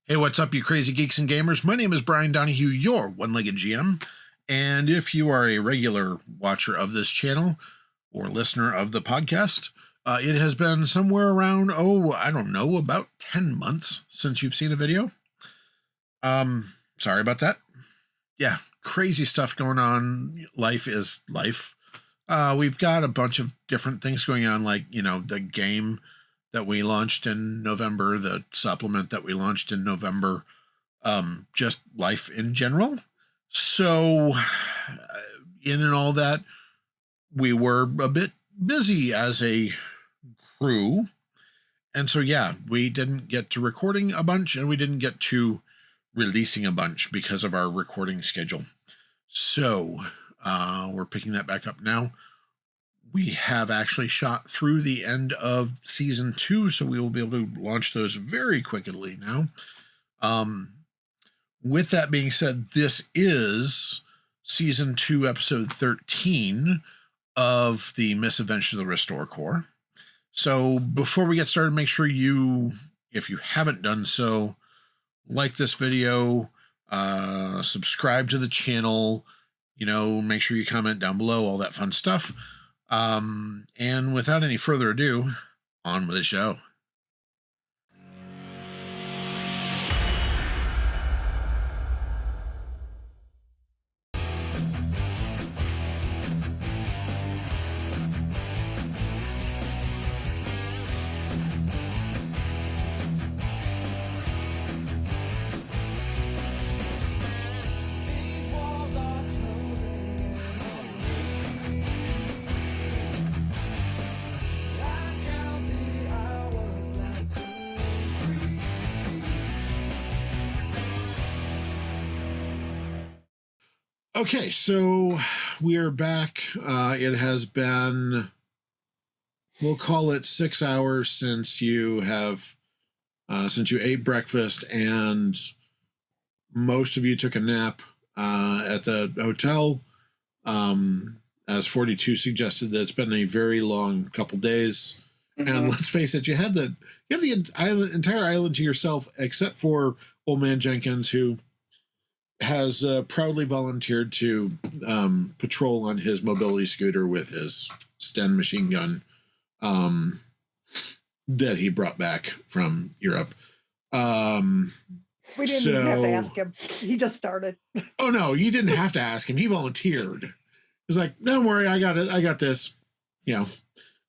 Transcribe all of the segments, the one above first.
Hey, what's up, you crazy geeks and gamers? My name is Bryan Donihue, your one-legged GM. And if you are a regular watcher of this channel or listener of the podcast, it has been somewhere around, I don't know, about 10 months since you've seen a video. Sorry about that. Yeah, crazy stuff going on. Life is life. We've got a bunch of different things going on, like, the game that we launched in November, the supplement that we launched in November, just life in general. So in and all that, we were a bit busy as a crew. And so, yeah, we didn't get to recording a bunch and we didn't get to releasing a bunch because of our recording schedule. So we're picking that back up now. We have actually shot through the end of season 2, so we will be able to launch those very quickly now. With that being said, this is season 2, episode 13 of the Misadventures of the Restore Corps. So before we get started, make sure you, if you haven't done so, like this video, subscribe to the channel, make sure you comment down below, all that fun stuff. And without any further ado, on with the show. Okay, so we are back. It has been, we'll call it 6 hours since you ate breakfast, and most of you took a nap at the hotel. As 42 suggested, that it's been a very long couple days. Mm-hmm. And let's face it, you have the entire island to yourself, except for Old Man Jenkins, who has proudly volunteered to patrol on his mobility scooter with his Sten machine gun that he brought back from Europe. We didn't even have to ask him. He just started. Oh, no, you didn't have to ask him. He volunteered. He's like, don't worry, I got it. I got this.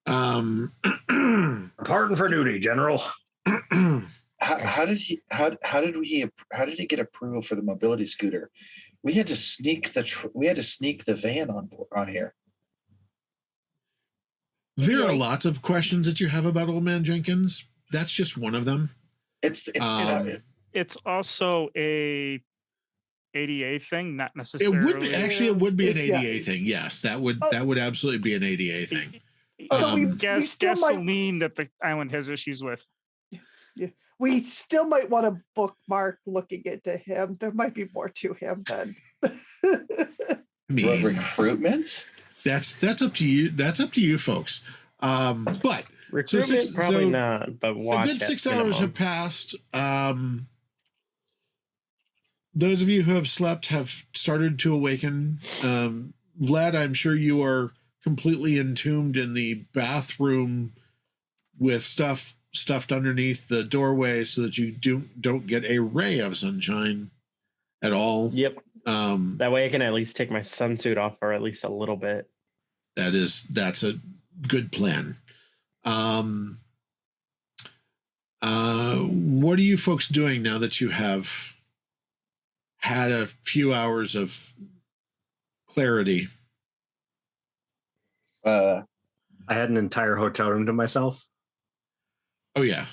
Pardon for duty, General. How did he get approval for the mobility scooter? We had to sneak the van on here. There are lots of questions that you have about Old Man Jenkins. That's just one of them. It's also a ADA thing, not necessarily. It would be an ADA thing. Yes, that would absolutely be an ADA thing. Gasoline that the island has issues with. Yeah. We still might want to bookmark looking into him. There might be more to him than recruitment. That's up to you. That's up to you, folks. But recruitment probably not. But a good 6 hours have passed. Those of you who have slept have started to awaken. Vlad, I'm sure you are completely entombed in the bathroom with stuff stuffed underneath the doorway so that you don't get a ray of sunshine at all. Yep. That way I can at least take my sunsuit off for at least a little bit. That's a good plan. What are you folks doing now that you have had a few hours of clarity? I had an entire hotel room to myself. Oh, yeah.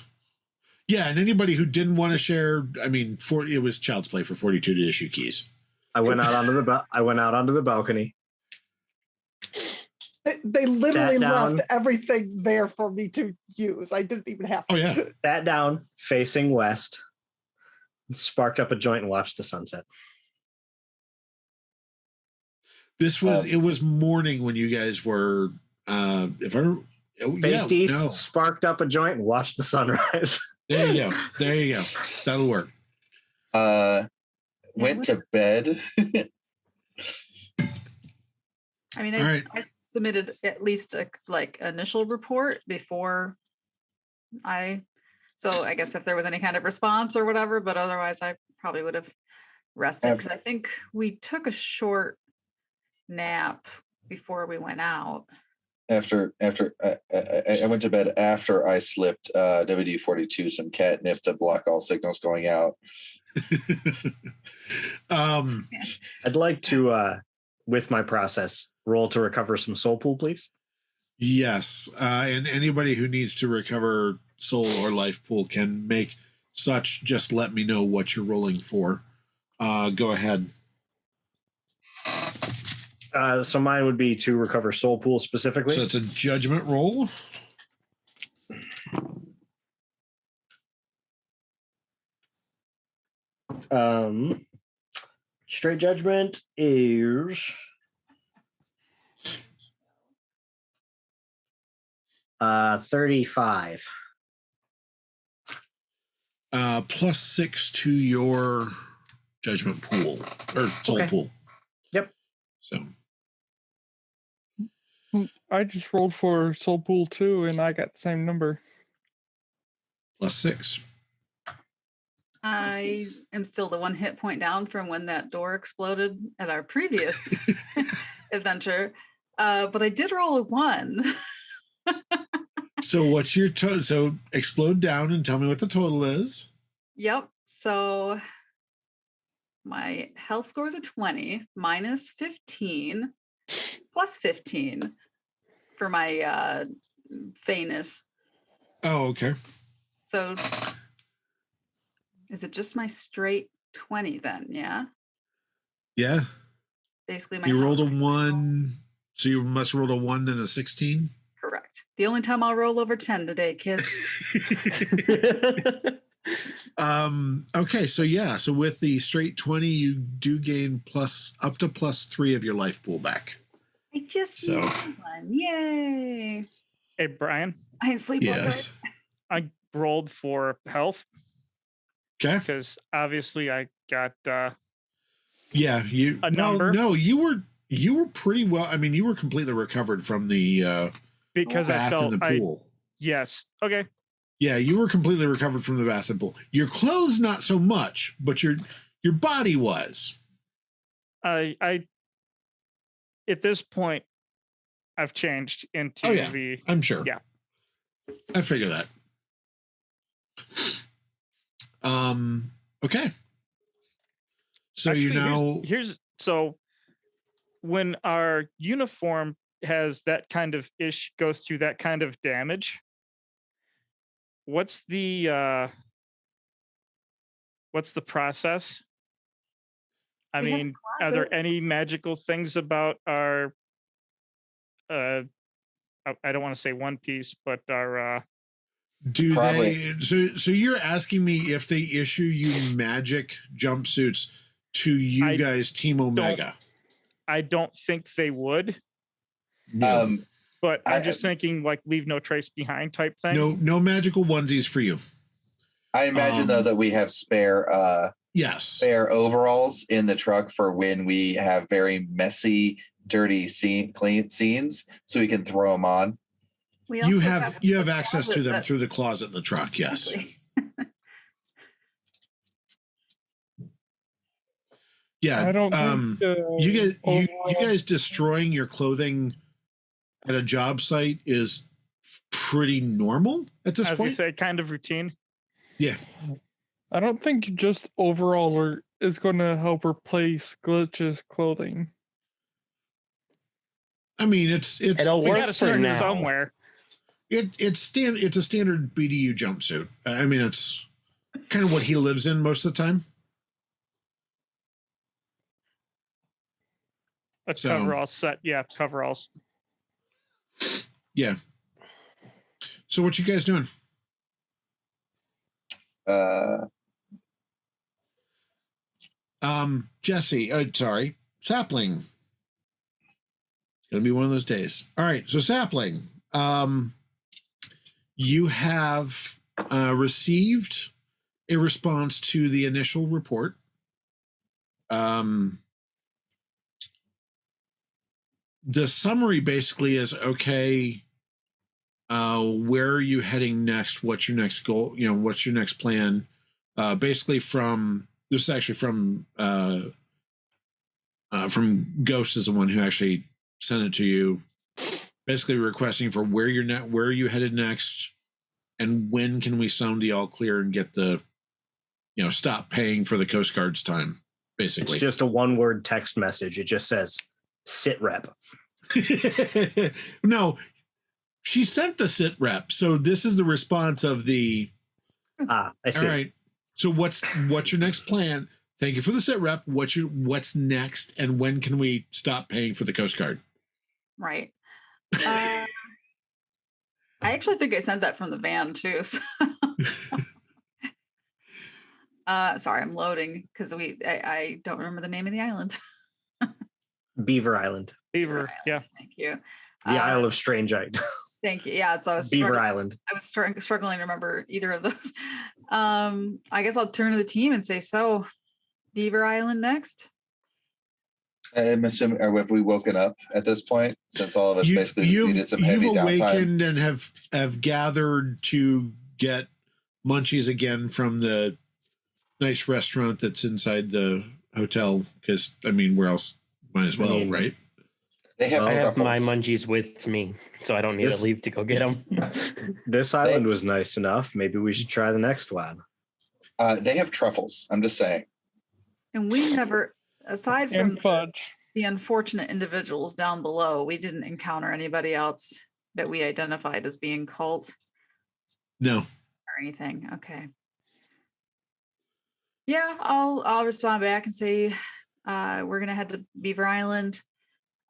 Yeah, and anybody who didn't want to share, it was child's play for 42 to issue keys. I went out onto the balcony. They literally left everything there for me to use. I didn't even have to. Oh, yeah. Sat down, facing west, sparked up a joint and watched the sunset. It was morning when you guys were, faced east, sparked up a joint and watched the sunrise. There you go. That'll work. Went to bed. I mean, All right. I submitted at least a initial report before so I guess if there was any kind of response or whatever, but otherwise I probably would have rested because I think we took a short nap before we went out. After I went to bed after I slipped WD-42 some catnip to block all signals going out. I'd like to, with my process, roll to recover some soul pool, please. Yes, and anybody who needs to recover soul or life pool can make such. Just let me know what you're rolling for. Go ahead. So mine would be to recover soul pool specifically. So it's a judgment roll. Straight judgment is 35. +6 to your judgment pool or soul pool. Yep. So I just rolled for soul pool too, and I got the same number. +6. I am still the 1 hit point down from when that door exploded at our previous adventure, but I did roll a 1. So what's your total? So explode down and tell me what the total is. Yep. So my health score is a 20 minus 15 plus 15 for my fayness. Oh, okay. So is it just my straight 20 then? Yeah. Yeah. Basically, my You rolled a health- 1, so you must roll a 1 then a 16. Correct. The only time I'll roll over 10 today, kids. Okay, so yeah, so with the straight 20, you do gain up to +3 of your life pool back. I just So- need one. Yay. Hey, Brian, I ain't sleep all Yes. night. I rolled for health Okay. because obviously I got Yeah, you A number? No, you were pretty well. I mean, you were completely recovered from the because I bath felt and the pool. yes. Okay. Yeah, you were completely recovered from the bath and pool. Your clothes not so much, but your body was. I at this point I've changed into Oh, yeah. the I'm sure. Yeah. I figure that. Okay. So Actually, here's so when our uniform has that kind of goes through that kind of damage, what's the process? I We have a mean, are there closet. any magical things about our I don't want to say one piece, but our do Probably. they so you're asking me if they issue you magic jumpsuits to you I guys Team Omega? I don't think they would, No. but I'm I- just thinking like leave no trace behind type thing. No magical onesies for you. I imagine though that we have spare Yes. overalls in the truck for when we have very messy, dirty clean scenes, so we can throw them on. We You also have a access to closet them that- through the closet in the truck. Yes. Exactly. Yeah. I don't You overall- guys destroying your clothing at a job site is pretty normal at this as you point. say, kind of routine. Yeah. I don't think just overall is going to help replace Glitch's clothing. I mean, it's It'll We work got to for start now. somewhere. it's a standard BDU jumpsuit. I mean, it's kind of what he lives in most of the time. A So- coverall set, yeah, coveralls. Yeah. So what you guys doing? Jessie, sorry, Sapling. It's gonna be one of those days. All right, so Sapling, you have received a response to the initial report. The summary basically is, okay, where are you heading next? What's your next goal? What's your next plan? Basically this is actually from Ghost is the one who actually sent it to you. Basically requesting for where are you headed next, and when can we sound the all clear and get the, stop paying for the Coast Guard's time. Basically, it's just a one-word text message. It just says "sit rep." No, she sent the sit rep. So this is the response of the. I see. All right. So what's your next plan? Thank you for the sit rep. What's next, and when can we stop paying for the Coast Guard? Right. I actually think I sent that from the van too. So. Sorry, I'm loading because I don't remember the name of the island. Beaver Island. Beaver, Island, yeah. Thank you. The Isle of Strange Eye. Thank you. Yeah, so I was Beaver Island. I was struggling to remember either of those. I guess I'll turn to the team and say, so Beaver Island next. I'm assuming, or have we woken up at this point? Since all of us basically needed some heavy you've downtime. awakened and have gathered to get munchies again from the nice restaurant that's inside the hotel. Because where else? Might as well, right? They have. I have truffles. my munchies with me, so I don't need to leave to go get them. This island was nice enough. Maybe we should try the next one. They have truffles. I'm just saying. And we never, aside And from fudge. the unfortunate individuals down below, we didn't encounter anybody else that we identified as being cult No. or anything. Okay. Yeah, I'll respond back and say we're gonna head to Beaver Island.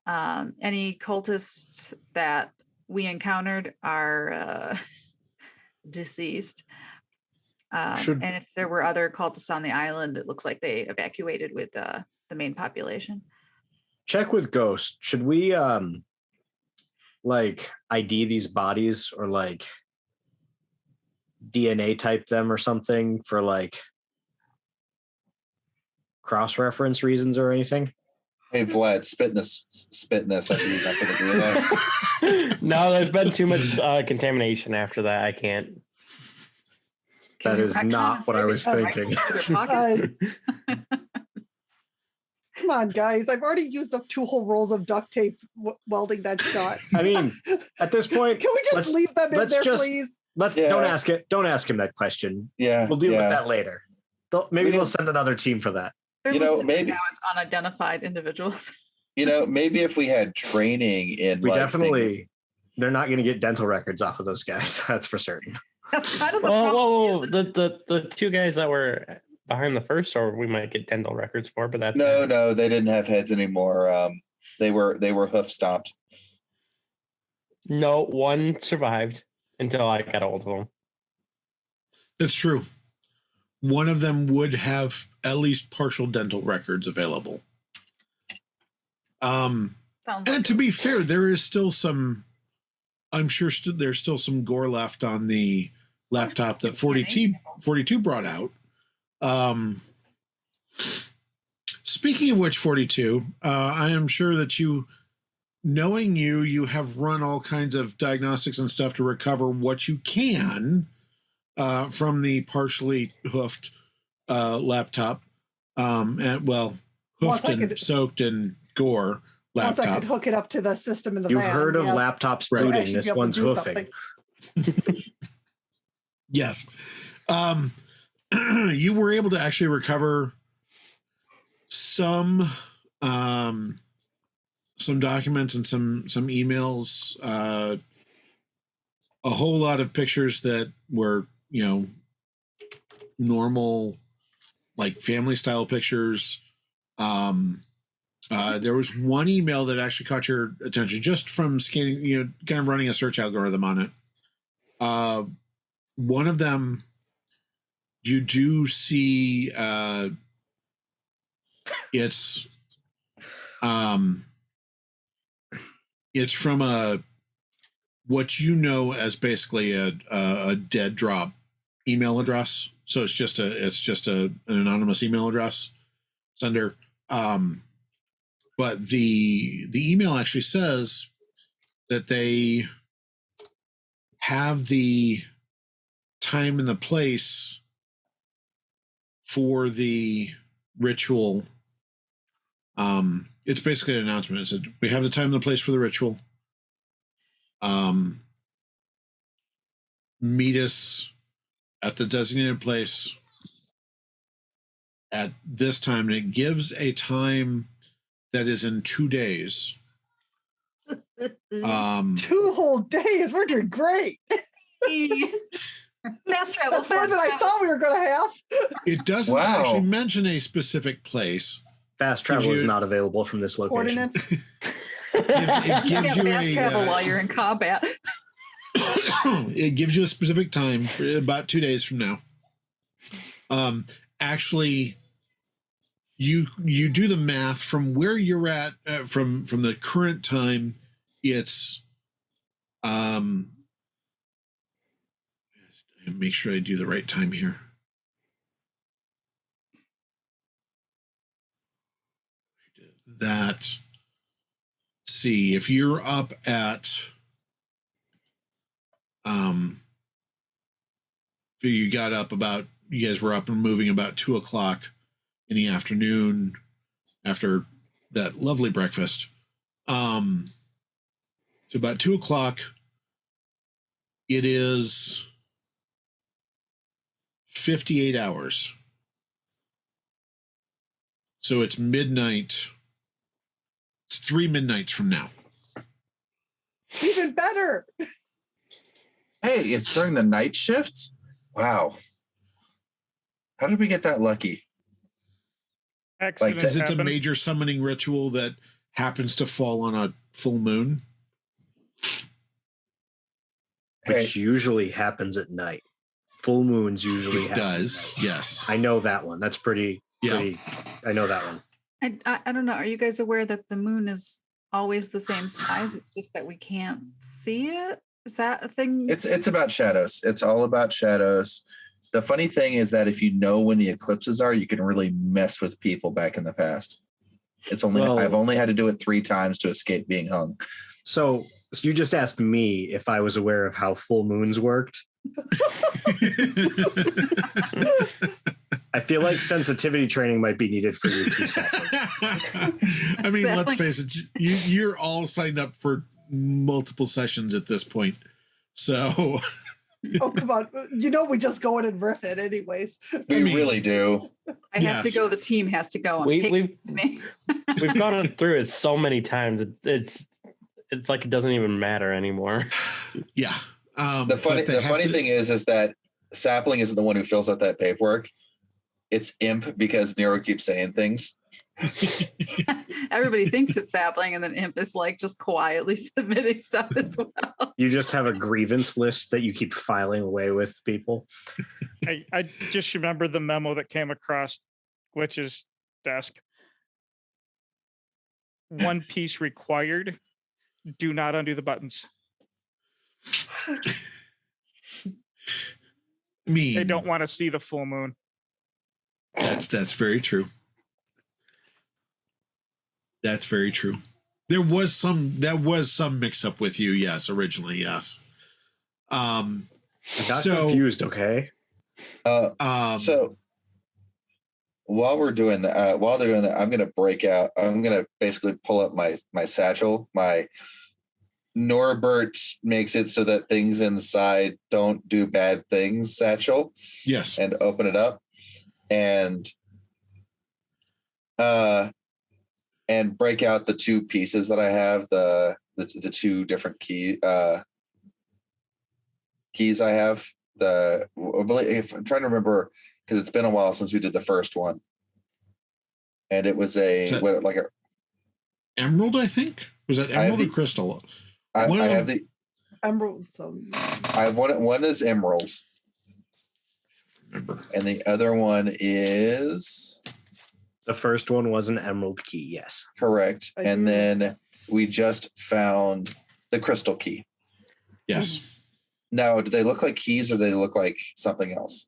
Any cultists that we encountered are deceased. And if there were other cultists on the island, it looks like they evacuated with the main population. Check with Ghost. Should we ID these bodies or DNA type them or something for cross-reference reasons or anything? Hey Vlad, spit in this. I think he's not going to do that. No, there's been too much contamination after that. I can't. That is not what I was thinking. Come on, guys. I've already used up 2 whole rolls of duct tape welding that shot. At this point, can we just leave them in there, please? Don't ask it. Don't ask him that question. Yeah, we'll deal with that later. Maybe they'll send another team for that. Maybe as unidentified individuals. Maybe if we had training in, they're not going to get dental records off of those guys. That's for certain. That's kind of the problem. The 2 guys that were behind the first store, we might get dental records for, but that's no, they didn't have heads anymore. They were hoof stomped. No, one survived until I got a hold of him. That's true. One of them would have at least partial dental records available. And to be fair, there is still some, I'm sure there's still some gore left on the laptop that 42 brought out. Speaking of which, 42, I am sure that knowing you have run all kinds of diagnostics and stuff to recover what you can from the partially hoofed laptop, hoofed and soaked in gore laptop. Once I could hook it up to the system in the You've van. heard of laptops booting. This one's hoofing. Yes. You were able to actually recover some documents and some emails, a whole lot of pictures that were, normal, family style pictures. There was one email that actually caught your attention just from scanning, kind of running a search algorithm on it. One of them, you do see it's from what as basically a dead drop email address. So it's just an anonymous email address sender. But the email actually says that they have the time and the place for the ritual. It's basically an announcement. It said, we have the time and the place for the ritual. Meet us at the designated place at this time. And it gives a time that is in 2 days. 2 whole days. We're doing great. Fast travel. That's more than I thought we were going to have. It doesn't Wow. actually mention a specific place. Fast travel is you- not available from this location. Coordinates. It You gives can't you fast travel a, while you're in combat. it gives you a specific time for about 2 days from now. Actually, you do the math from where you're at from the current time. It's make sure I do the right time here. That, see, if you're up at so you guys were up and moving about 2 o'clock in the afternoon after that lovely breakfast. So about 2 o'clock, it is 58 hours. So it's midnight. It's 3 midnights from now. Even better. Hey, it's during the night shifts? Wow. How did we get that lucky? Accidents Because it's a happen. major summoning ritual that happens to fall on a full moon. Which usually happens at night. Full moons usually It happen does, at night. yes. I know that one. That's pretty. I know that one. I don't know. Are you guys aware that the moon is always the same size? It's just that we can't see it. Is that a thing? It's about shadows. It's all about shadows. The funny thing is that if you know when the eclipses are, you can really mess with people back in the past. I've only had to do it 3 times to escape being hung. So you just asked me if I was aware of how full moons worked. I feel like sensitivity training might be needed for you too, Sapling. I mean, let's Sapling. face it, you're all signed up for multiple sessions at this point. So Oh, come on. We just go in and riff it anyways. We really do. I have to yes. go. The team has to go. And take We've me. we've gone through it so many times. It's like it doesn't even matter anymore. yeah. The funny thing is that Sapling isn't the one who fills out that paperwork. It's Imp because Neuro keeps saying things. Everybody thinks it's Sapling, and then Imp is like just quietly submitting stuff as well. You just have a grievance list that you keep filing away with people. I just remember the memo that came across Glitch's desk. 1 piece required. Do not undo the buttons. They don't want to see the full moon. That's very true. That's very true. There was some mix up with you, yes, originally, yes. I got confused, okay? So while they're doing that, I'm going to break out. I'm going to basically pull up my satchel. My Norbert makes it so that things inside don't do bad things satchel. Yes. And open it up and break out the 2 pieces that I have, the 2 different keys I have. If I'm trying to remember, because it's been a while since we did the first one, and it was like a emerald, I think. Was that emerald or crystal? I have the Emerald. I have one is emerald. Remember. And the other one is the first one was an emerald key, yes. Correct. And then we just found the crystal key. Yes. Now, do they look like keys or do they look like something else?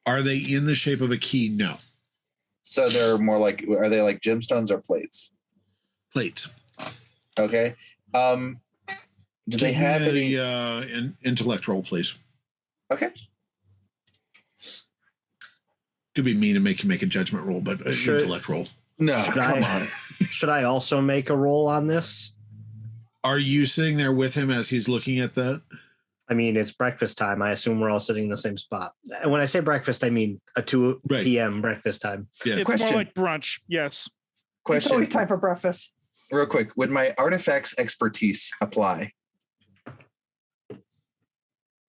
Are they in the shape of a key? No. So they're more like, are they like gemstones or plates? Plates. Okay. Do they Give have me any? an intellect roll, please? Okay. Could be me to make you make a judgment roll, but an Should- intellect roll. No, Should come I- on. Should I also make a roll on this? Are you sitting there with him as he's looking at that? I mean, it's breakfast time. I assume we're all sitting in the same spot. And when I say breakfast, I mean a 2 Right. p.m. breakfast time. Yeah. It's Question. more like brunch. Yes. It's always Question time for breakfast. real quick. Would my artifacts expertise apply?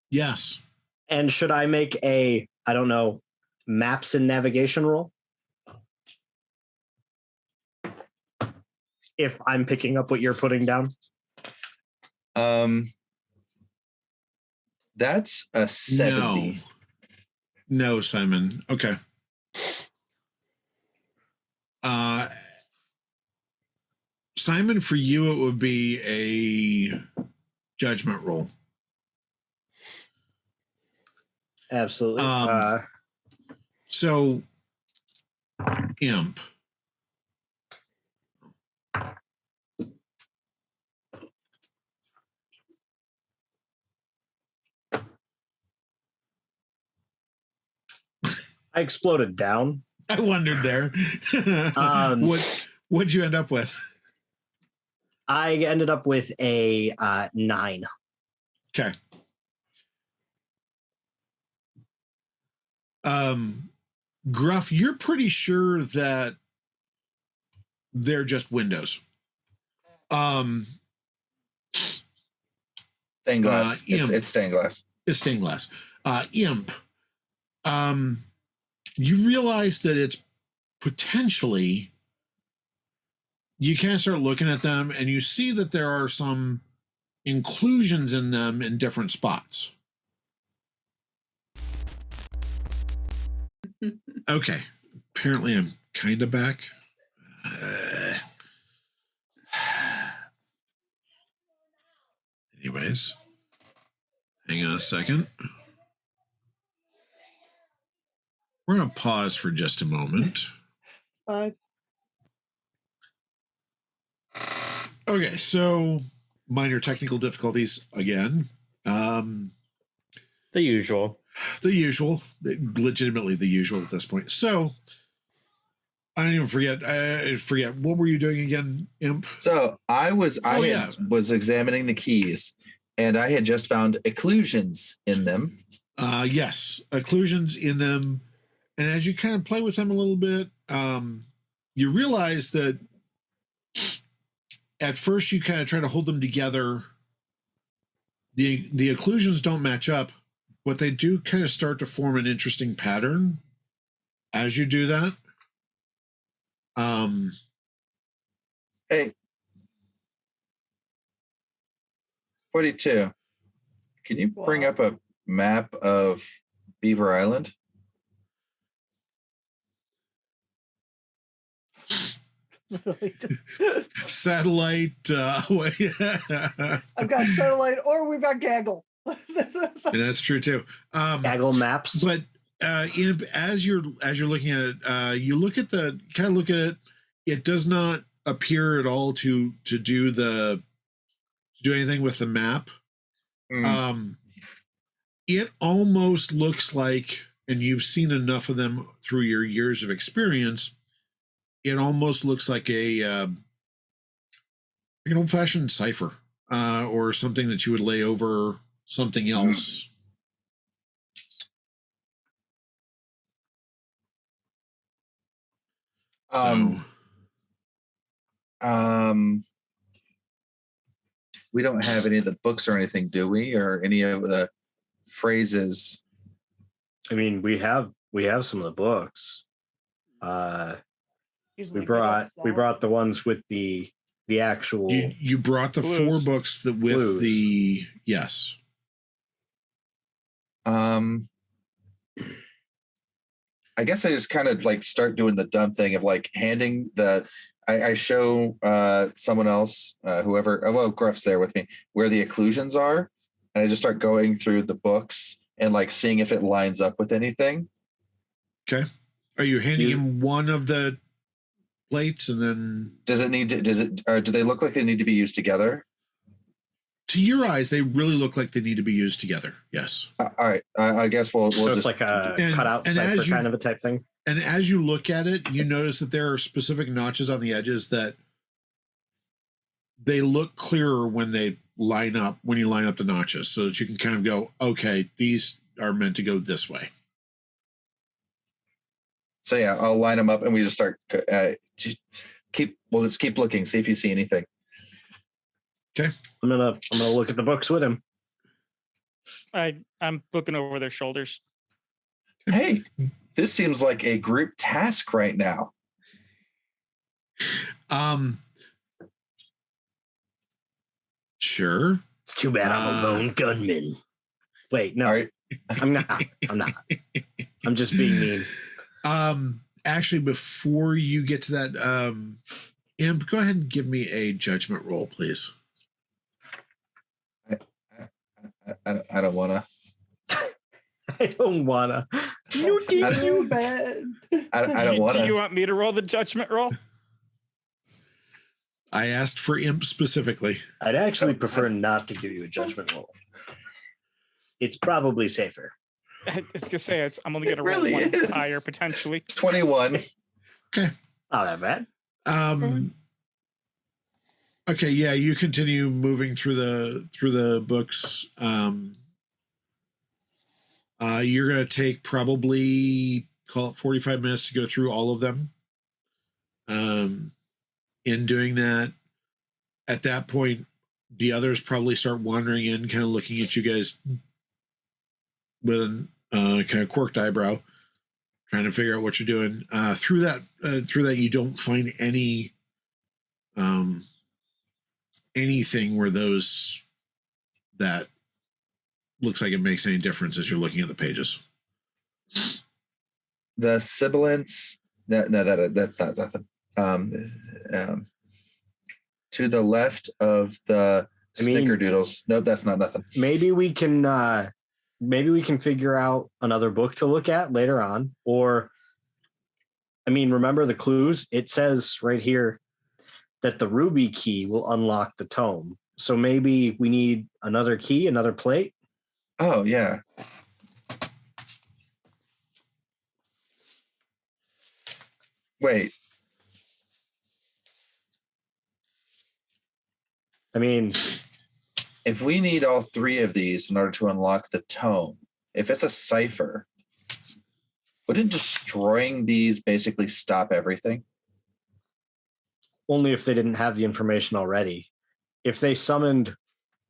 Yes. And should I make a, I don't know, maps and navigation roll? If I'm picking up what you're putting down? That's a 70. No, Simon. Okay. Simon, for you, it would be a judgment roll. Absolutely. So, imp. I exploded down. I wondered there. What'd you end up with? I ended up with a 9. Okay. Gruff, you're pretty sure that they're just windows. Stained glass. It's stained glass. It's stained glass. Imp. You realize that it's potentially, you kind of start looking at them and you see that there are some inclusions in them in different spots. Okay. Apparently I'm kind of back. Anyways, hang on a second. We're going to pause for just a moment. Okay, so minor technical difficulties again. The usual. The usual, legitimately the usual at this point. So I don't even forget. I forget. What were you doing again, Imp? So I was examining the keys, and I had just found occlusions in them. Yes, occlusions in them. And as you kind of play with them a little bit, you realize that at first you kind of try to hold them together. The occlusions don't match up, but they do kind of start to form an interesting pattern as you do that. Hey, 42. Can you bring up a map of Beaver Island? Satellite. I've got satellite, or we've got gaggle. That's true too. Gaggle maps. But Imp, as you're looking at it, you look at it. It does not appear at all to do anything with the map. It almost looks like, and you've seen enough of them through your years of experience, it almost looks like an old-fashioned cipher, or something that you would lay over something else. We don't have any of the books or anything, do we? Or any of the phrases? I mean, we have some of the books. We brought the ones with the actual. You brought the Blues. 4 books that with Blues. the yes. I guess I just kind of like start doing the dumb thing of like handing I show someone else, whoever, Gruff's there with me, where the occlusions are. And I just start going through the books and like seeing if it lines up with anything. Okay. Are you handing him one of the plates and then? Do they look like they need to be used together? To your eyes, they really look like they need to be used together. Yes. All right. I guess we'll So just it's like a cutout cipher kind of a type thing. And as you look at it, you notice that there are specific notches on the edges that they look clearer when they line up, when you line up the notches, so that you can kind of go, okay, these are meant to go this way. So yeah, I'll line them up and we just start. We'll just keep looking, see if you see anything. Okay. I'm gonna look at the books with him. I'm looking over their shoulders. Hey, this seems like a group task right now. Sure. It's too bad I'm a lone gunman. Wait, no, Right. I'm not. I'm just being mean. Actually, before you get to that, Imp, go ahead and give me a judgment roll, please. I don't want to. I don't wanna. You did Too bad. I don't want Do you to. want me to roll the judgment roll? I asked for Imp specifically. I'd actually prefer not to give you a judgment roll. It's probably safer. It's just say I'm only going to roll really one is. higher potentially. 21. Okay. Not that bad. Okay, yeah, you continue moving through the books. You're gonna take probably, call it 45 minutes to go through all of them. In doing that, at that point, the others probably start wandering in, kind of looking at you guys with a kind of quirked eyebrow, trying to figure out what you're doing. Through that, you don't find any anything where that looks like it makes any difference as you're looking at the pages. The sibilants. No, that's not nothing. To the left of the snickerdoodles. Nope, that's not nothing. Maybe we can figure out another book to look at later on. Or, remember the clues? It says right here that the ruby key will unlock the tome. So maybe we need another key, another plate. Oh yeah. Wait. If we need all three of these in order to unlock the tome, if it's a cipher, wouldn't destroying these basically stop everything? Only if they didn't have the information already. If they summoned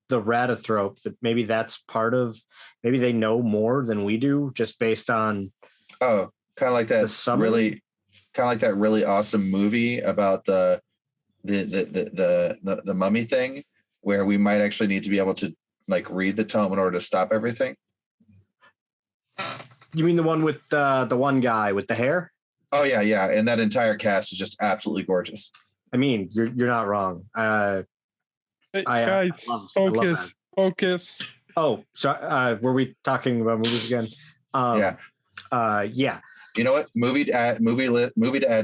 the Ratathrope, that maybe that's maybe they know more than we do, just based on. Oh, kind of like that really awesome movie about the mummy thing, where we might actually need to be able to read the tome in order to stop everything. You mean the one with the one guy with the hair? Oh yeah, and that entire cast is just absolutely gorgeous. You're not wrong. Guys, focus. Oh, so were we talking about movies again? Yeah. Yeah. You know what? Movie to add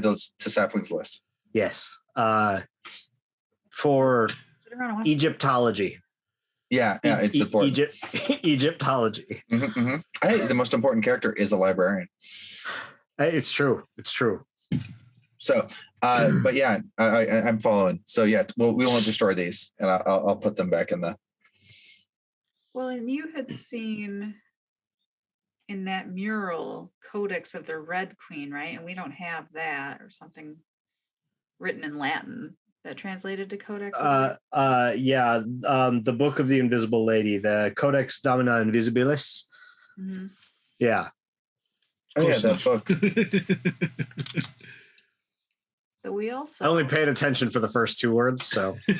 to Sapling's list. Yes. For Egyptology. Yeah, it's important. Egyptology. Mm-hmm, mm-hmm. Hey, the most important character is a librarian. It's true. So, but yeah, I'm following. So yeah, we won't destroy these, and I'll put them back in the. Well, and you had seen in that mural Codex of the Red Queen, right? And we don't have that, or something written in Latin that translated to Codex. Yeah. The Book of the Invisible Lady, the Codex Domina Invisibilis. Mm-hmm. Yeah. Oh yeah, that book. But we also. I only paid attention for the first two words, so I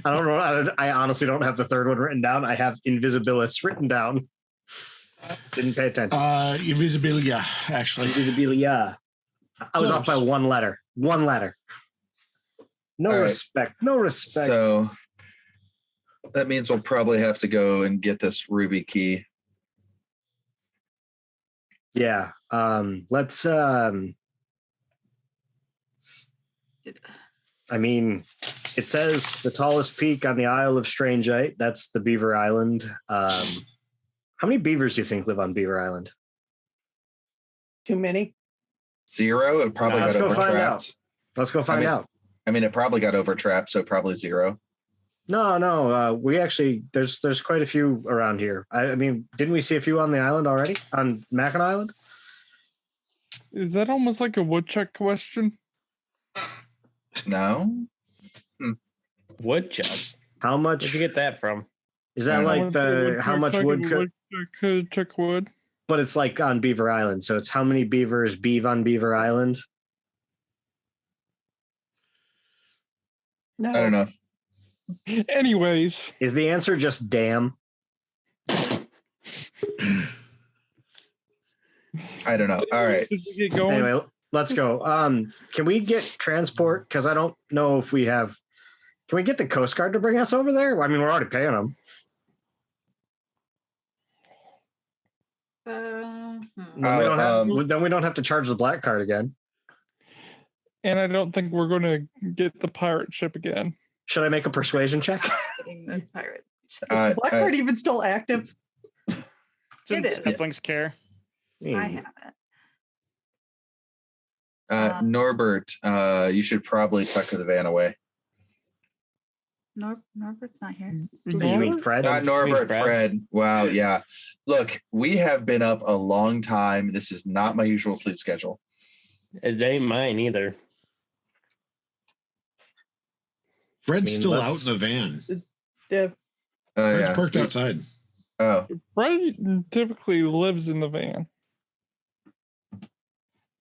don't know. I honestly don't have the third one written down. I have Invisibilis written down. Didn't pay attention. Invisibilia, actually. Invisibilia. I was off by one letter. One letter. No All respect. Right. No respect. So that means we'll probably have to go and get this ruby key. Yeah. Let's. I mean, it says the tallest peak on the Isle of Strangeite. That's the Beaver Island. How many beavers do you think live on Beaver Island? Too many. 0. It probably Let's got go find overtrapped. out. Let's go find out. I mean, it probably got overtrapped, so probably 0. No. We actually there's quite a few around here. I mean, didn't we see a few on the island already? On Mackinac Island? Is that almost like a woodchuck question? No. Woodchuck. How much? Where'd you get that from? Is that like how much wood could Woodchuck wood? But it's like on Beaver Island, so it's how many beavers beeve on Beaver Island? No. I don't know. Anyways. Is the answer just damn? I don't know. All right. Get going. Anyway, let's go. Can we get transport? Because I don't know if we have. Can we get the Coast Guard to bring us over there? I mean, we're already paying them. Then we don't have to charge the black card again. And I don't think we're going to get the pirate ship again. Should I make a persuasion check? The pirate. Is Blackbird even still active? It's in Sapling's care. I have it. Norbert, you should probably tuck the van away. Norbert's not here. You mean Fred? Not Norbert, Fred. Wow, yeah. Look, we have been up a long time. This is not my usual sleep schedule. It ain't mine either. Fred's still out in the van. Yeah. Fred's parked outside. Oh. Fred typically lives in the van.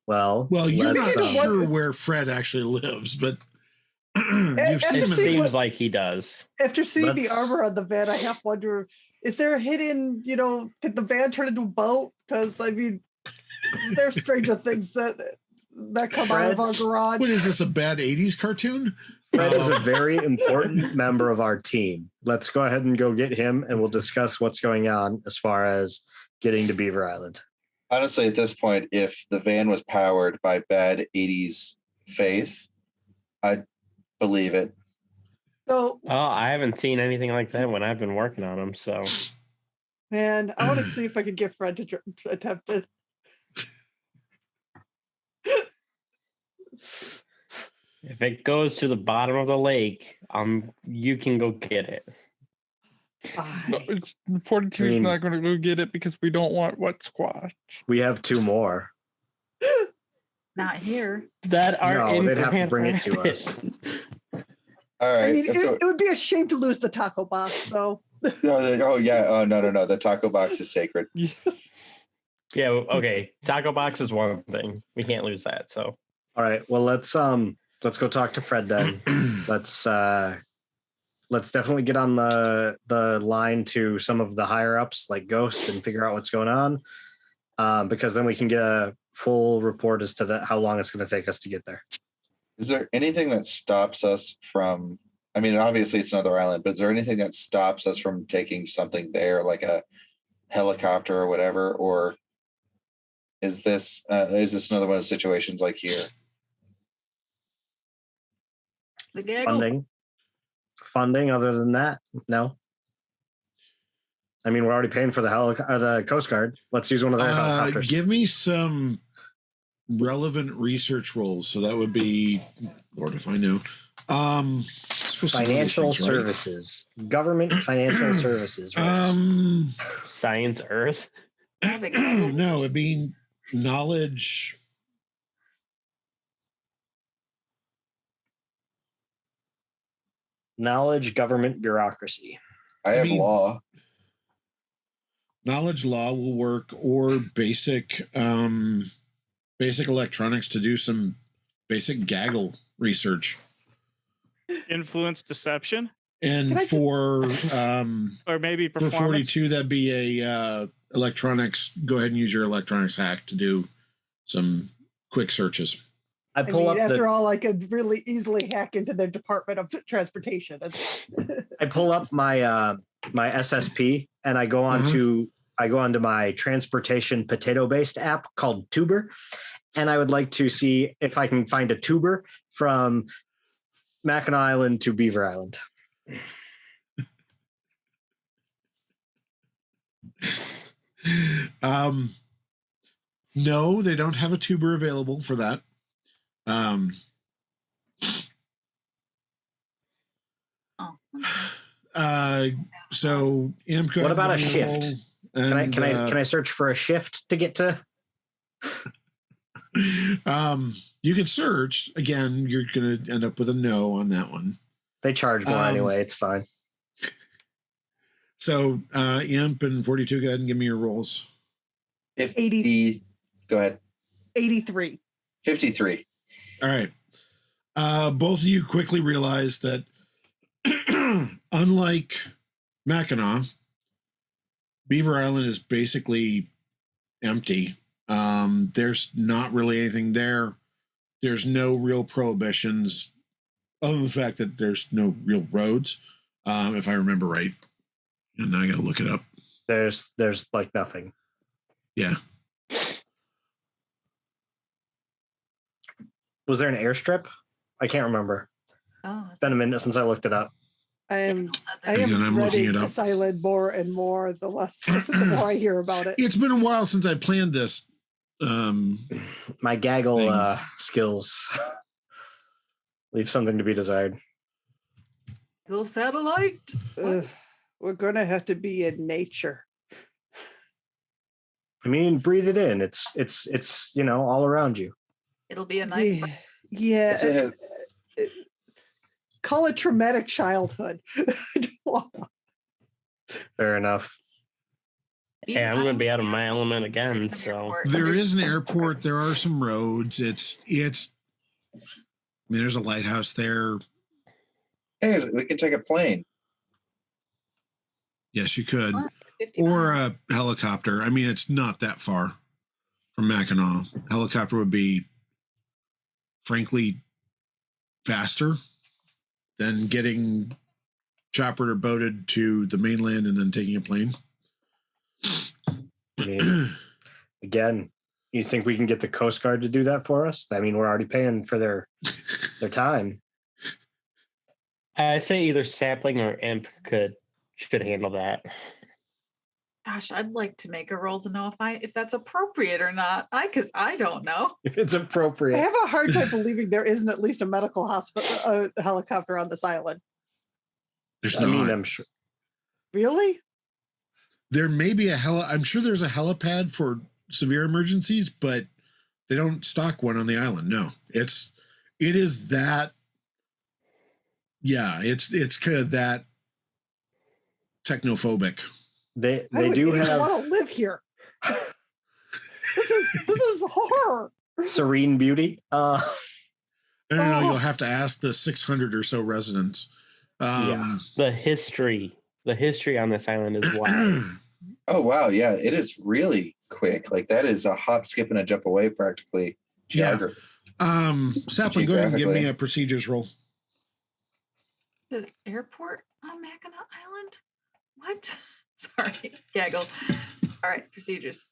Well, you're not sure where Fred actually lives, but it seems like he does. After seeing the armor on the van, I half wonder, is there a hidden, did the van turn into a boat? Because, I mean, there's stranger things that come out of our garage. What is this, a bad 80s cartoon? Fred is a very important member of our team. Let's go ahead and go get him, and we'll discuss what's going on as far as getting to Beaver Island. Honestly, at this point, if the van was powered by bad 80s faith, I'd believe it. So, I haven't seen anything like that when I've been working on them. So, man, I want to see if I can get Fred to attempt it. if it goes to the bottom of the lake, you can go get it. No, 42 is not going to go get it because we don't want wet squash. We have 2 more. Not here. That are in they'd have to bring it to us. All right. I mean, it would be a shame to lose the taco box. So. Oh yeah. Oh no. The taco box is sacred. Yeah. Okay. Taco box is one thing. We can't lose that. So. All right. Well, let's go talk to Fred then. Let's definitely get on the line to some of the higher ups like Ghost and figure out what's going on. Because then we can get a full report as to how long it's going to take us to get there. Is there anything that stops us from, I mean, obviously it's another island, but is there anything that stops us from taking something there, like a helicopter or whatever? Or is this another one of the situations like here? The gaggle. Funding other than that, no. I mean, we're already paying for the Coast Guard. Let's use one of their helicopters. Give me some relevant research roles. So that would be, Lord, if I knew. Financial services, right? Government financial services. Science Earth. No, it'd be knowledge. Knowledge, government, bureaucracy. I have law. Knowledge, law will work, or basic electronics to do some basic gaggle research. Influence, deception. And for or maybe performance. For 42, that'd be a electronics. Go ahead and use your electronics hack to do some quick searches. After all, I could really easily hack into their Department of Transportation. I pull up my my SSP and I go on to I go onto my transportation potato-based app called Tuber, and I would like to see if I can find a tuber from Mackinac Island to Beaver Island. No, they don't have a tuber available for that. So Imp, what about a shift? And, can I search for a shift to get to? You can search again. You're gonna end up with a no on that one. They charge more anyway. It's fine. So Imp and 42, go ahead and give me your rolls. 80. Go ahead. 83. 53. All right. Both of you quickly realize that unlike Mackinac, Beaver Island is basically empty. There's not really anything there. There's no real prohibitions, other than the fact that there's no real roads, if I remember right. And now I gotta look it up. There's like nothing. Yeah. Was there an airstrip? I can't remember. Oh, It's been a minute since I looked it up. I am I'm looking dreading it up. this island more and more the more I hear about it. It's been a while since I planned this. My gaggle skills leave something to be desired. Little satellite. We're gonna have to be in nature. I mean, breathe it in. It's all around you. It'll be a nice. Yeah. Call it traumatic childhood. Fair enough. Hey, I'm going to be out of my element again. So there is an airport. There are some roads. It's. I mean, there's a lighthouse there. Hey, we can take a plane. Yes, you could, or a helicopter. I mean, it's not that far from Mackinac. Helicopter would be, frankly, faster than getting choppered or boated to the mainland and then taking a plane. I mean, again, you think we can get the Coast Guard to do that for us? I mean, we're already paying for their time. I say either Sapling or Imp should handle that. Gosh, I'd like to make a roll to know if that's appropriate or not. Because I don't know. If it's appropriate. I have a hard time believing there isn't at least a medical hospital, helicopter on this island. There's not. I'm sure. Really? There may be I'm sure there's a helipad for severe emergencies, but they don't stock one on the island. No, it is that. Yeah, it's kind of that technophobic. They do have. Want to live here. This is horror. Serene beauty. No, you'll have to ask the 600 or so residents. Yeah. The history on this island is wild. Oh wow, yeah, it is really quick. Like that is a hop, skip, and a jump away practically. Geography. Yeah. Sapling, go ahead and give me a procedures roll. The airport on Mackinac Island? What? Sorry, gaggle. All right, procedures.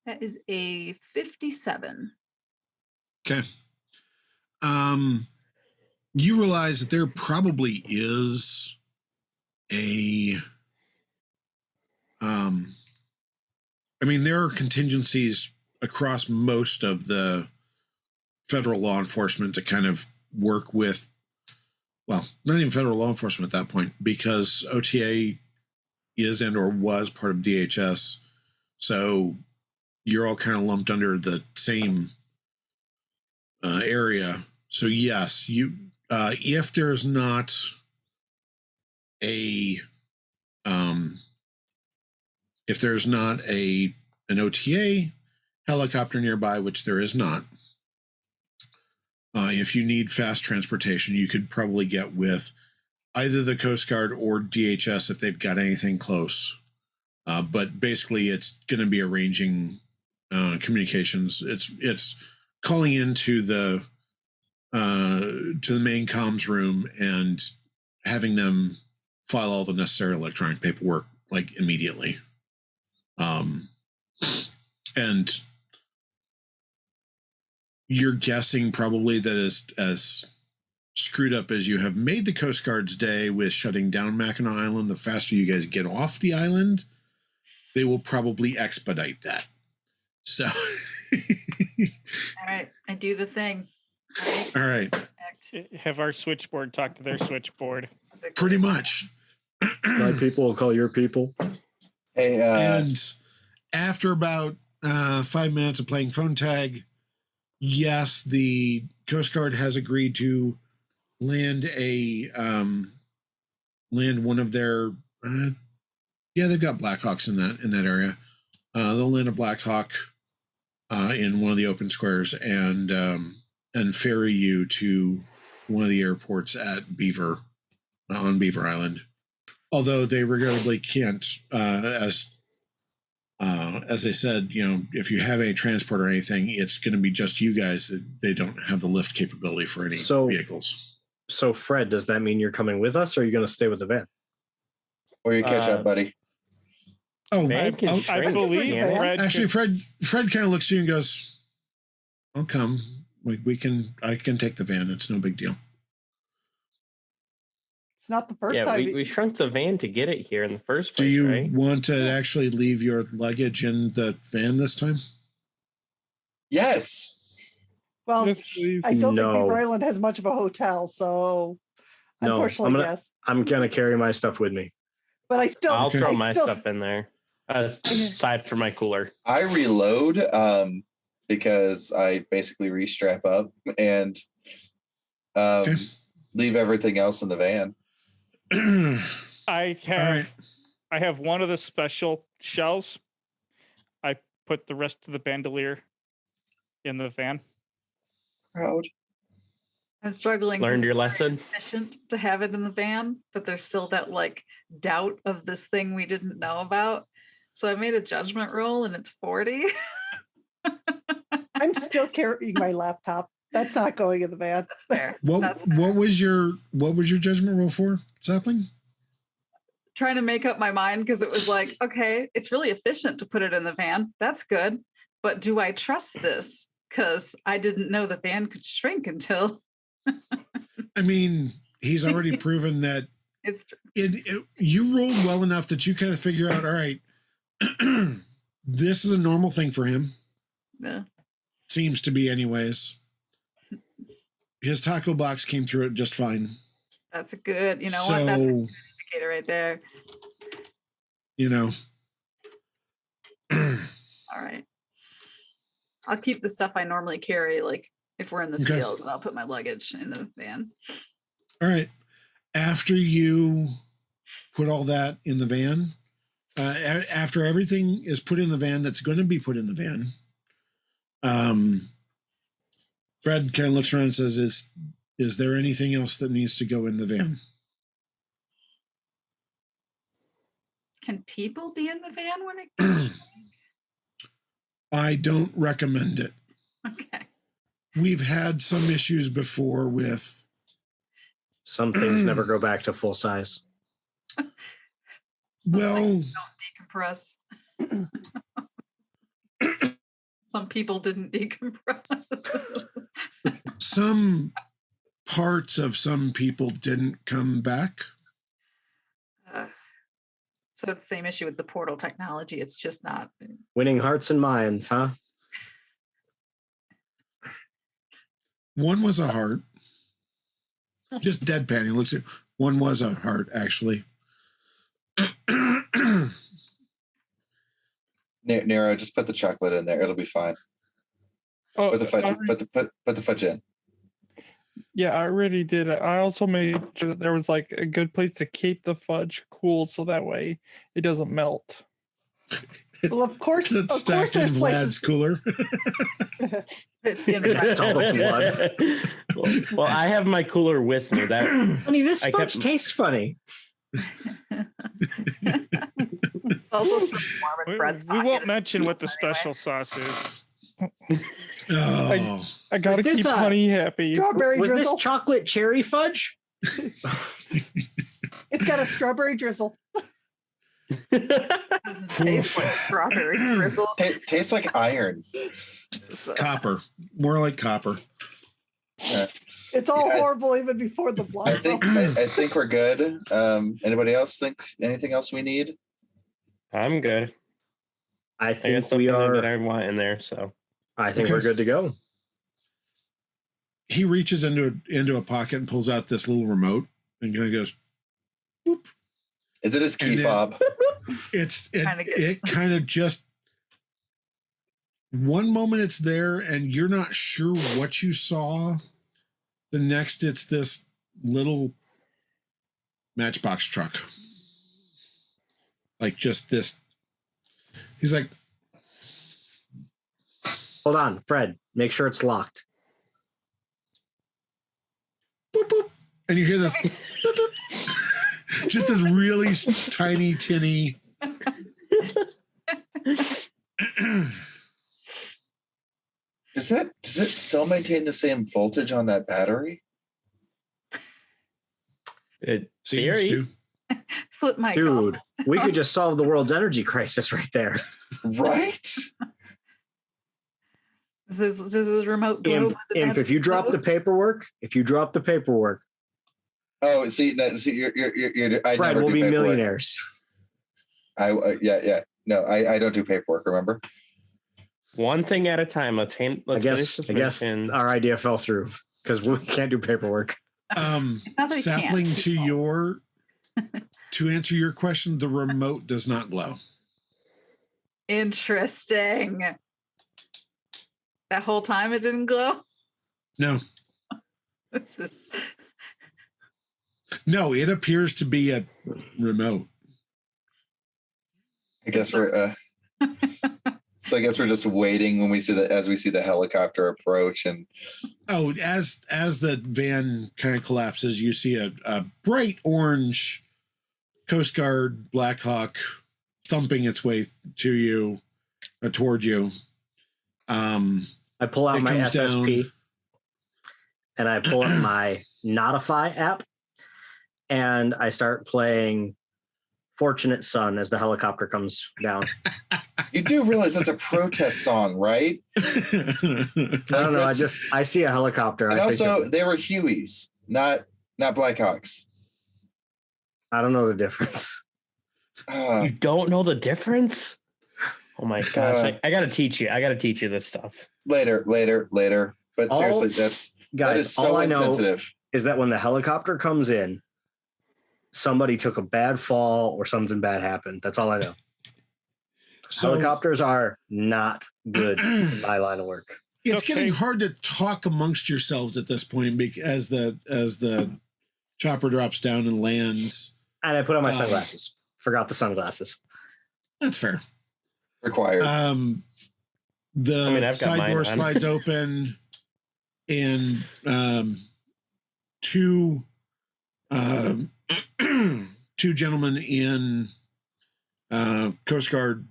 That is a 57. Okay. You realize that there probably is a I mean, there are contingencies across most of the federal law enforcement to kind of work with, well, not even federal law enforcement at that point, because OTA is and or was part of DHS. So you're all kind of lumped under the same area. So yes, if there's not an OTA helicopter nearby, which there is not, if you need fast transportation, you could probably get with either the Coast Guard or DHS if they've got anything close. But basically, it's going to be arranging communications. It's calling into the main comms room and having them file all the necessary electronic paperwork like immediately. And you're guessing probably that as screwed up as you have made the Coast Guard's day with shutting down Mackinac Island, the faster you guys get off the island, they will probably expedite that. So All right, I do the thing. all right. Have our switchboard talk to their switchboard. Pretty much. My people will call your people. Hey, And after about 5 minutes of playing phone tag, yes, the Coast Guard has agreed to land one of their they've got Blackhawks in that area. They'll land a Blackhawk in one of the open squares and ferry you to one of the airports at Beaver on Beaver Island. Although they regrettably can't, as they said, if you have any transport or anything, it's going to be just you guys. They don't have the lift capability for any vehicles. So, Fred, does that mean you're coming with us, or are you going to stay with the van? Or you catch up, buddy. Oh, I believe actually, Fred kind of looks at you and goes, "I'll come. I can take the van. It's no big deal." It's not the first Yeah, time. we shrunk the van to get it here in the first place. Do you right? want to actually leave your luggage in the van this time? Yes. Well, Yes, please. I don't think No. Beaver Island has much of a hotel, so No, unfortunately, yes. I'm going to carry my stuff with me. But I still, I'll throw I my still- stuff in there, aside from my cooler. I reload because I basically restrap up and leave everything else in the van. I have one of the special shells. I put the rest of the bandolier in the van. Proud. I'm struggling. 'cause Learned your it's very lesson? efficient to have it in the van, but there's still that doubt of this thing we didn't know about. So I made a judgment roll and it's 40. I'm still carrying my laptop. That's not going in the van. That's fair. What That's fair. what was your judgment roll for, Sapling? Trying to make up my mind because it was like, okay, it's really efficient to put it in the van. That's good. But do I trust this? Because I didn't know the van could shrink until I mean, he's already proven that it's you rolled well enough that you kind of figure out, all right, this is a normal thing for him. yeah. Seems to be anyways. His taco box came through it just fine. That's a good, what? That's a good indicator right there. All right. I'll keep the stuff I normally carry, like if we're in the Okay. field, and I'll put my luggage in the van. All right. After you put all that in the van, after everything is put in the van that's going to be put in the van, Fred kind of looks around and says, is there anything else that needs to go in the van? Can people be in the van when it gets I don't recommend it. okay. We've had some issues before with Some things never go back to full size. well, Don't decompress. Some people didn't decompress. some parts of some people didn't come back. So it's the same issue with the portal technology. It's just not. Winning hearts and minds, huh? One was a heart. Just deadpan. He looks at one was a heart, actually. Neuro, just put the chocolate in there. It'll be fine. Oh, Put the fudge. Put the fudge in. yeah, I already did it. I also made sure that there was like a good place to keep the fudge cool so that way it doesn't melt. Well, of course, It's stacked in there's Vlad's places. cooler. It's in That's all the blood. well, I have my cooler with me. That Honey, this I fudge kept- tastes funny. Also, some warm We, in Fred's we won't pocket. mention what the Anyway. special sauce is. Oh, I gotta this, keep Honey happy. Strawberry Was drizzle. this chocolate cherry fudge? It's got a strawberry drizzle. Doesn't taste like strawberry drizzle. Tastes like iron. copper. More like copper. It's all Yeah, horrible even before the I blood. think we're good. Anybody else think anything else we need? I'm good. I I got think something we that are. I want in there. So I think Okay. we're good to go. He reaches into a pocket and pulls out this little remote and kind of goes, boop. Is it his key And then- fob? It kind of just one moment it's there and you're not sure what you saw. The next it's this little matchbox truck. Like just this. He's like, Hold on, Fred. Make sure it's locked. boop, boop. And you hear this boop, boop. Just this really tiny, tinny. Does it still maintain the same voltage on that battery? it Seems theory. to. Flip my Dude, we could just solve the world's energy crisis right there. Right? This is remote globe. Imp, with the Imp, magic if you drop the globe. paperwork, Oh, see, you're I Fred never will do be paperwork. millionaires. Yeah. No, I don't do paperwork. Remember? One thing at a time. Let's finish I guess this mission. our idea fell through because we can't do paperwork. It's not that he can't. Sapling He to won't. to answer your question, the remote does not glow. Interesting. That whole time it didn't glow. No, This is no, it appears to be a remote. I guess we're. So I guess we're just waiting when we see the helicopter approach, and Oh, as the van kind of collapses, you see a bright orange Coast Guard Black Hawk thumping its way to you, toward you. I pull out It my comes SSP down. and I pull up my Notify app and I start playing Fortunate Son as the helicopter comes down. you do realize that's a protest song, right? I don't know. I see a helicopter. And I think also, of it. they were Hueys, not Blackhawks. I don't know the difference. You don't know the difference? Oh my gosh! I gotta teach you. I gotta teach you this stuff. Later. But All- seriously, that Guys, is so all I know insensitive. is that when the helicopter comes in, somebody took a bad fall or something bad happened. That's all I know. So Helicopters are not good in my line of work. it's Okay. getting hard to talk amongst yourselves at this point as the chopper drops down and lands. And I put on my Um, sunglasses. Forgot the sunglasses. That's fair. Required. The I've got side mine door on. slides open, and two gentlemen in Coast Guard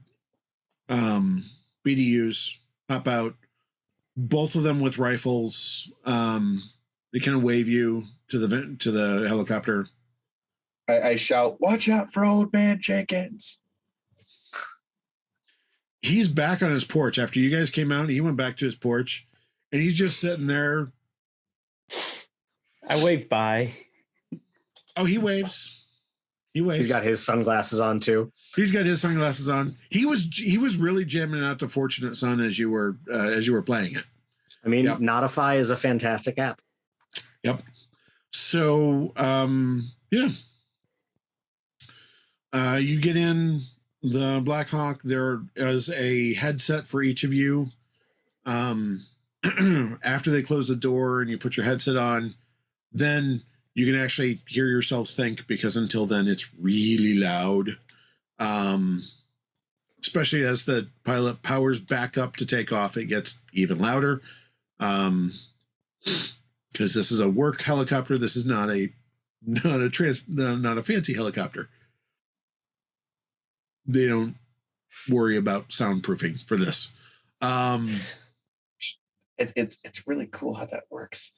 BDUs hop out. Both of them with rifles. They kind of wave you to the helicopter. I shout, "Watch out for old man Jenkins!" He's back on his porch after you guys came out. He went back to his porch, and he's just sitting there. I wave bye. Oh, he waves. He waves. He's got his sunglasses on too. He's got his sunglasses on. He was really jamming out to Fortunate Son as you were playing it. I mean, Yep. Notify is a fantastic app. Yep. So yeah. You get in the Black Hawk. There is a headset for each of you. After they close the door and you put your headset on, then you can actually hear yourselves think, because until then it's really loud. Especially as the pilot powers back up to take off, it gets even louder. Because this is a work helicopter. This is not a fancy helicopter. they don't worry about soundproofing for this. It's really cool how that works.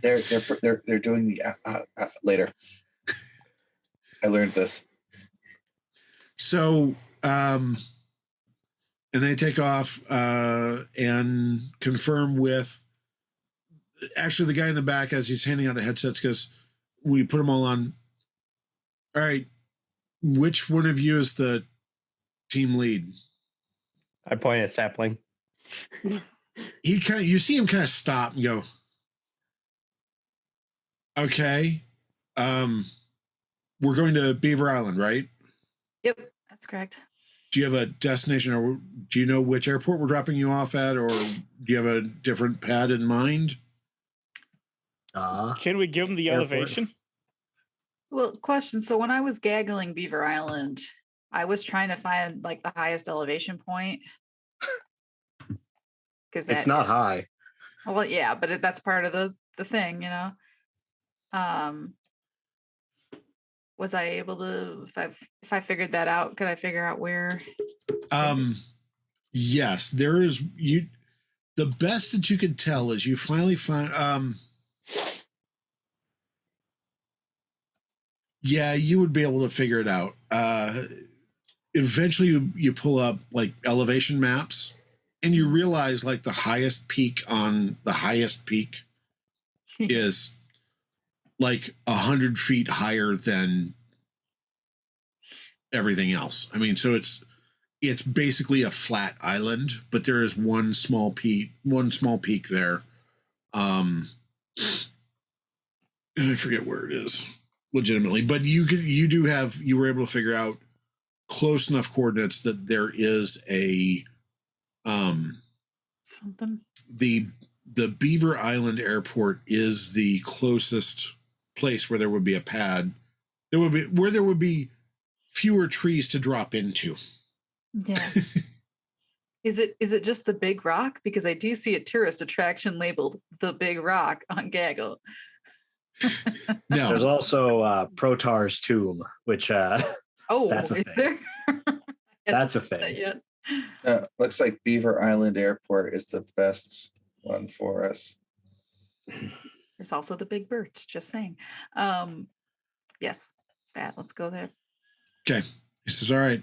They're doing the later. I learned this. So, and they take off and confirm with. Actually, the guy in the back, as he's handing out the headsets, goes, "We put them all on. All right, which one of you is the team lead?" I point at Sapling. You see him kind of stop and go, "Okay, we're going to Beaver Island, right?" Yep, that's correct. Do you have a destination, or do you know which airport we're dropping you off at, or do you have a different pad in mind? Can we give them the elevation? Well, question. So when I was gaggling Beaver Island, I was trying to find like the highest elevation point. Because it's not high. Well, yeah, but that's part of the thing, you know. Was I able to, if I figured that out, could I figure out where? Yes, there is. The best that you could tell is you finally find. Yeah, you would be able to figure it out. Eventually, you pull up like elevation maps, and you realize like the highest peak on the highest peak is like 100 feet higher than everything else. I mean, so it's basically a flat island, but there is one small peak there. I forget where it is legitimately, but you were able to figure out close enough coordinates that there is a something. The Beaver Island airport is the closest place where there would be a pad. There would be fewer trees to drop into. Yeah. Is it just the Big Rock? Because I do see a tourist attraction labeled the Big Rock on Gaggle. No. There's also Protar's tomb, which that's a thing. There? That's a thing. Looks like Beaver Island Airport is the best one for us. There's also the Big Birch, just saying. Yes, let's go there. Okay. He says, all right.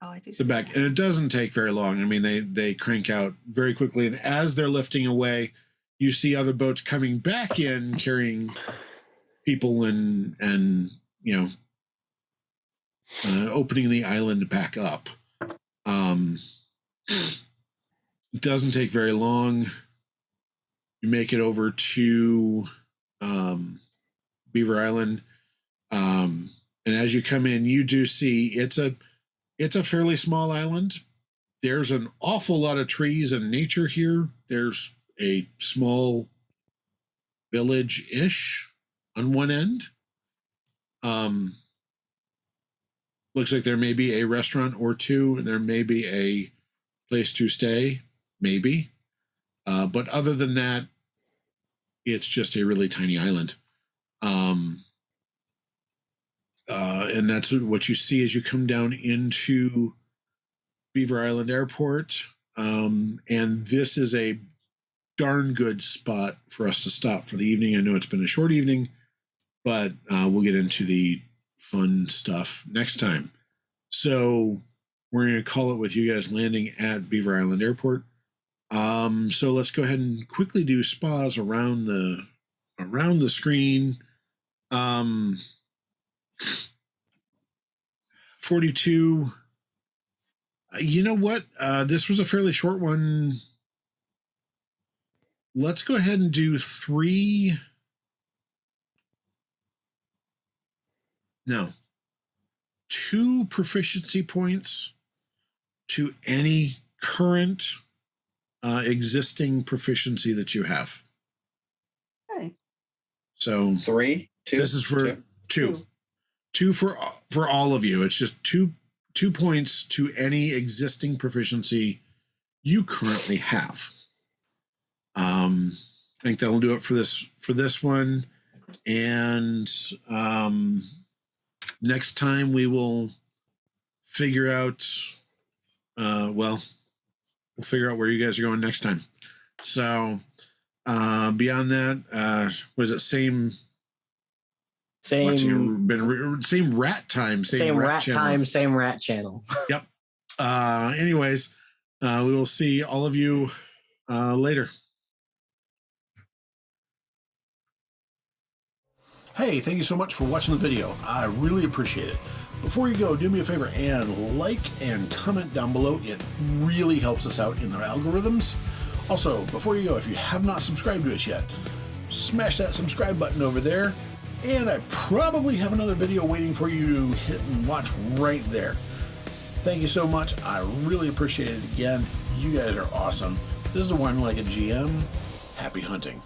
Oh, I do. So back, and it doesn't take very long. I mean, they crank out very quickly, and as they're lifting away, you see other boats coming back in, carrying people and opening the island back up. It doesn't take very long. You make it over to Beaver Island, and as you come in, you do see it's a fairly small island. There's an awful lot of trees and nature here. There's a small village-ish on one end. Looks like there may be a restaurant or two, and there may be a place to stay, maybe. But other than that, it's just a really tiny island. And that's what you see as you come down into Beaver Island Airport. And this is a darn good spot for us to stop for the evening. I know it's been a short evening, but we'll get into the fun stuff next time. So we're going to call it with you guys landing at Beaver Island Airport. So let's go ahead and quickly do spas around the screen. 42. You know what? This was a fairly short one. Let's go ahead and do 3. No. 2 proficiency points to any current existing proficiency that you have. Okay. So 3, 2. This is for 2. 2 for all of you. It's just 2 points to any existing proficiency you currently have. I think that'll do it for this one. And next time we will figure out, we'll figure out where you guys are going next time. So beyond that, was it same rat time, same rat channel. time, same rat channel. Yep. Anyways, we will see all of you later. Hey, thank you so much for watching the video. I really appreciate it. Before you go, do me a favor and like and comment down below. It really helps us out in the algorithms. Also, before you go, if you have not subscribed to us yet, smash that subscribe button over there. And I probably have another video waiting for you to hit and watch right there. Thank you so much. I really appreciate it again. You guys are awesome. This is the One Like a GM. Happy hunting.